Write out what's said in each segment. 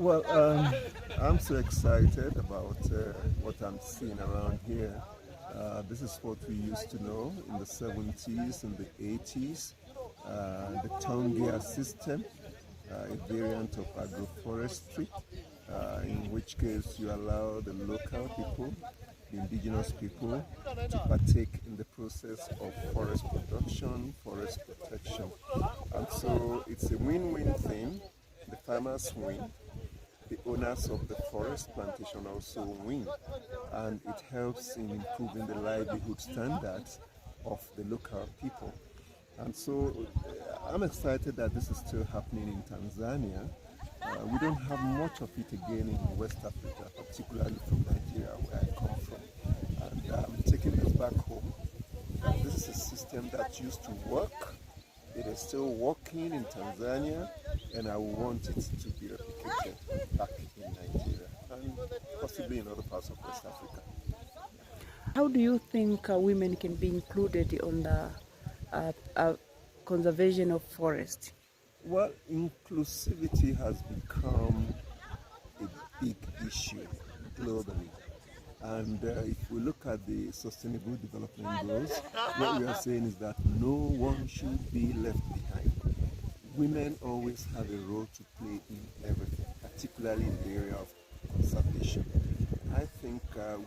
Well, I'm so excited about what I'm seeing around here. This is what we used to know in the 70s and the 80s, the Tongia system, a variant of agroforestry, in which case you allow the local people, the indigenous people, to partake in the process of forest production, forest protection. And so it's a win-win thing. The farmers win, the owners of the forest plantation also win, and it helps in improving the livelihood standards of the local people. And so I'm excited that this is still happening in Tanzania. We don't have much of it again in West Africa, particularly from Nigeria, where I come from. And I'm taking this back home. This is a system that used to work. It is still working in Tanzania, and I want it to be replicated back in Nigeria and possibly in other parts of West Africa. How do you think women can be included on the conservation of forest? Well, inclusivity has become a big issue globally. And if we look at the Sustainable Development Goals, what we are saying is that no one should be left behind. Women always have a role to play in everything, particularly in the area of conservation. I think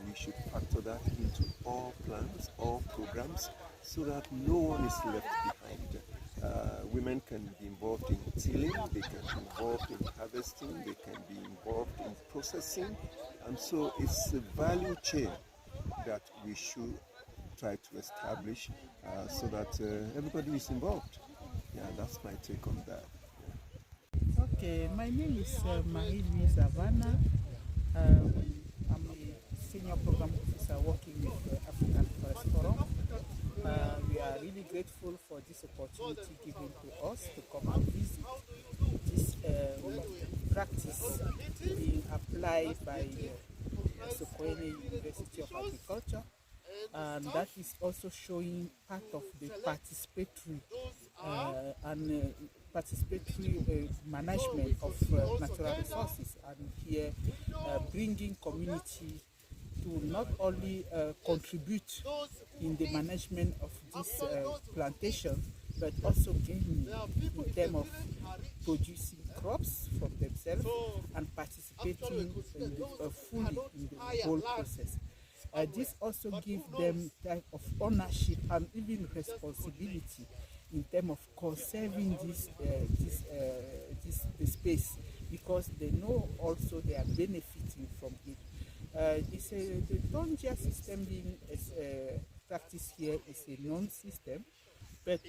we should factor that into all plans, all programs, so that no one is left behind. Women can be involved in tilling, they can be involved in harvesting, they can be involved in processing, and so it's a value chain that we should try to establish so that everybody is involved. Yeah, that's my take on that. Okay, my name is Marie-Louise Avana. I'm a senior program officer working with the African Forest Forum. We are really grateful for this opportunity given to us to come and visit this practice being applied by Sokoine University of Agriculture, and that is also showing part of the participatory management of natural resources, and here bringing community to not only contribute in the management of this plantation, but also gaining in terms of producing crops from themselves and participating fully in the whole process. This also gives them type of ownership and even responsibility in terms of conserving this space, because they know also they are benefiting from it. The Tongia system being practiced here is a known system, but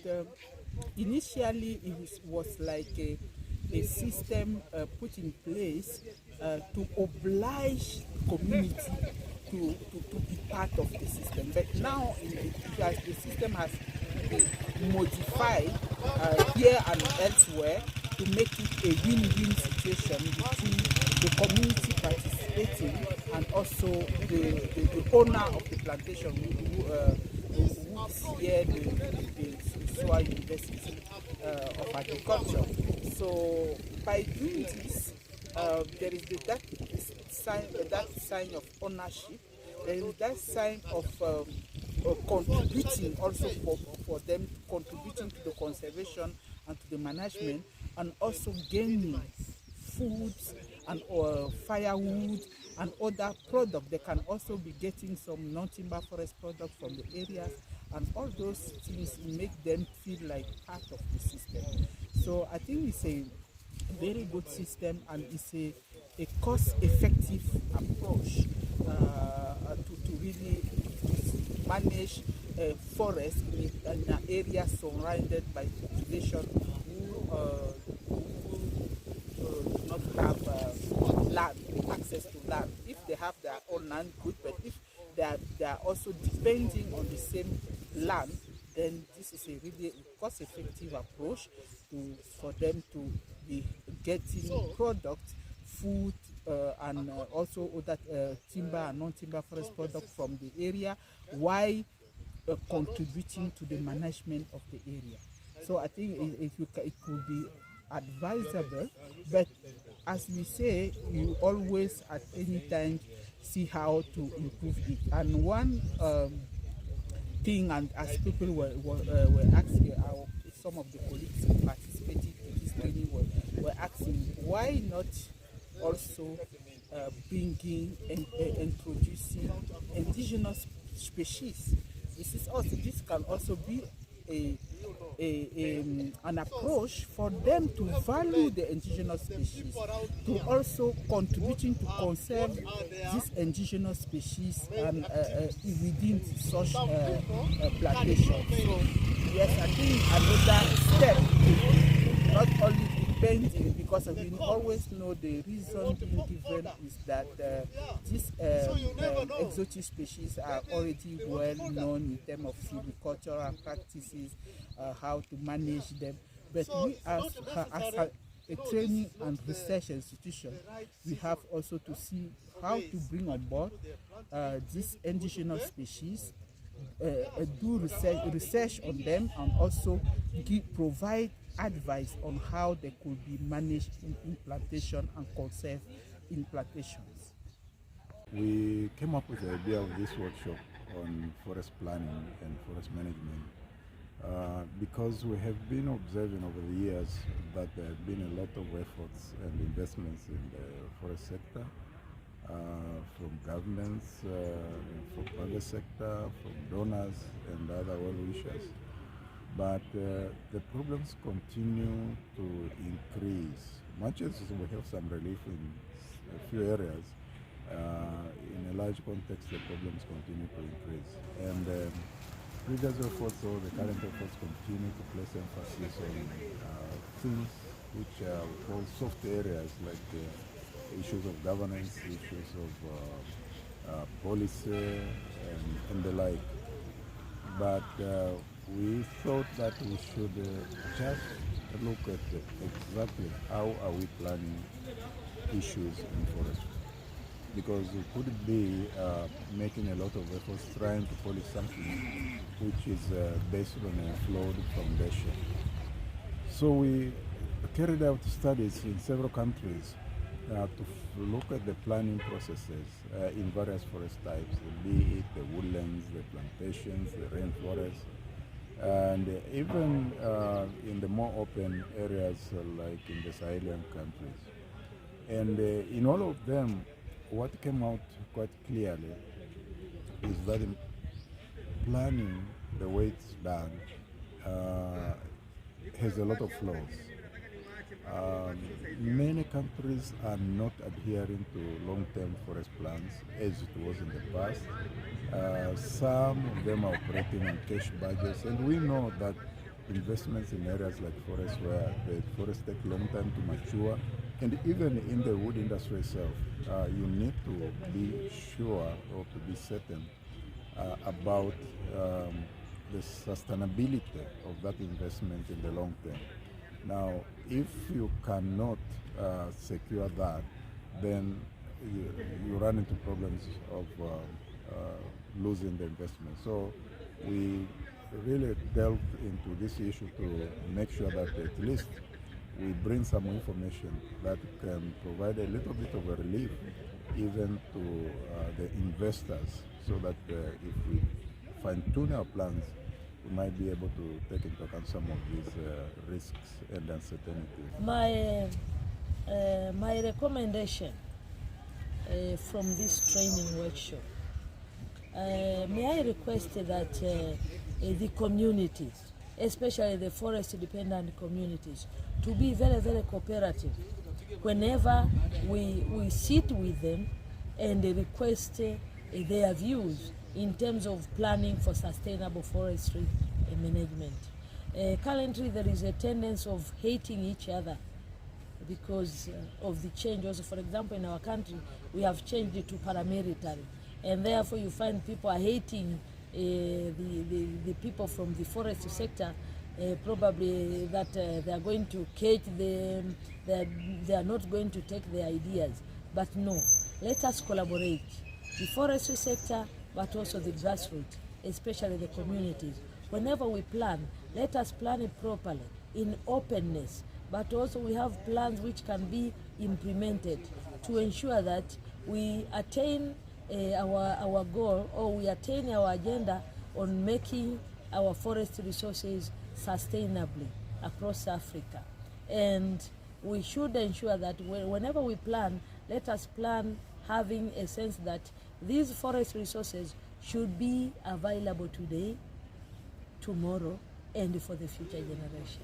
initially it was like a system put in place to oblige community to be part of the system. But now the system has been modified here and elsewhere to make it a win-win situation between the community participating and also the owner of the plantation who is here, the Suzana University of Agriculture. So by doing this, there is that sign of ownership. There is that sign of contributing also for them, contributing to the conservation and to the management, and also gaining foods and firewood and other products. They can also be getting some non-timber forest products from the areas, and all those things make them feel like part of the system. So I think it's a very good system, and it's a cost-effective approach to really manage forest in an area surrounded by population who do not have land, access to land. If they have their own land, good, but if they are also depending on the same land, then this is a really cost-effective approach for them to be getting product, food, and also other timber and non-timber forest products from the area, while contributing to the management of the area. So I think it could be advisable, but as we say, you always at any time see how to improve it. And one thing, and as people were asking, some of the colleagues who participated in this training were asking, why not also bringing and introducing indigenous species? This can also be an approach for them to value the indigenous species, to also contributing to conserve these indigenous species and within such plantations. So yes, I think another step, not only depending, because we always know the reason being given is that these exotic species are already well known in terms of silvicultural practices, how to manage them. But we as a training and research institution, we have also to see how to bring on board these indigenous species, do research on them, and also provide advice on how they could be managed in plantation and conserved in plantations. We came up with the idea of this workshop on forest planning and forest management because we have been observing over the years that there have been a lot of efforts and investments in the forest sector, from governments, from private sector, from donors and other well-wishers. But the problems continue to increase. Much as we have some relief in a few areas, in a large context the problems continue to increase. And previous efforts or the current efforts continue to place emphasis on things which are called soft areas, like issues of governance, issues of policy and the like. But we thought that we should just look at exactly how are we planning issues in forestry. Because we couldn't be making a lot of efforts trying to polish something which is based on a flawed foundation. So we carried out studies in several countries to look at the planning processes in various forest types, be it the woodlands, the plantations, the rainforests, and even in the more open areas like in the Sahelian countries. And in all of them, what came out quite clearly is that in planning, the way it's done, has a lot of flaws. Many countries are not adhering to long-term forest plans as it was in the past. Some of them are operating on cash budgets, and we know that investments in areas like forests where the forests take a long time to mature, and even in the wood industry itself, you need to be sure or to be certain about the sustainability of that investment in the long term. Now, if you cannot secure that, then you run into problems of losing the investment. So we really delved into this issue to make sure that at least we bring some information that can provide a little bit of a relief even to the investors, so that if we fine-tune our plans, we might be able to take into account some of these risks and uncertainties. My recommendation from this training workshop, may I request that the communities, especially the forest-dependent communities, to be very, very cooperative whenever we sit with them and request their views in terms of planning for sustainable forestry management. Currently, there is a tendency of hating each other because of the change. Also, for example, in our country, we have changed it to paramilitary, and therefore you find people are hating the people from the forest sector, probably that they are going to cage them, they are not going to take their ideas. But no, let us collaborate, the forestry sector, but also the grassroots, especially the communities. Whenever we plan, let us plan it properly, in openness, but also we have plans which can be implemented to ensure that we attain our goal, or we attain our agenda on making our forest resources sustainably across Africa. And we should ensure that whenever we plan, let us plan having a sense that these forest resources should be available today, tomorrow, and for the future generation.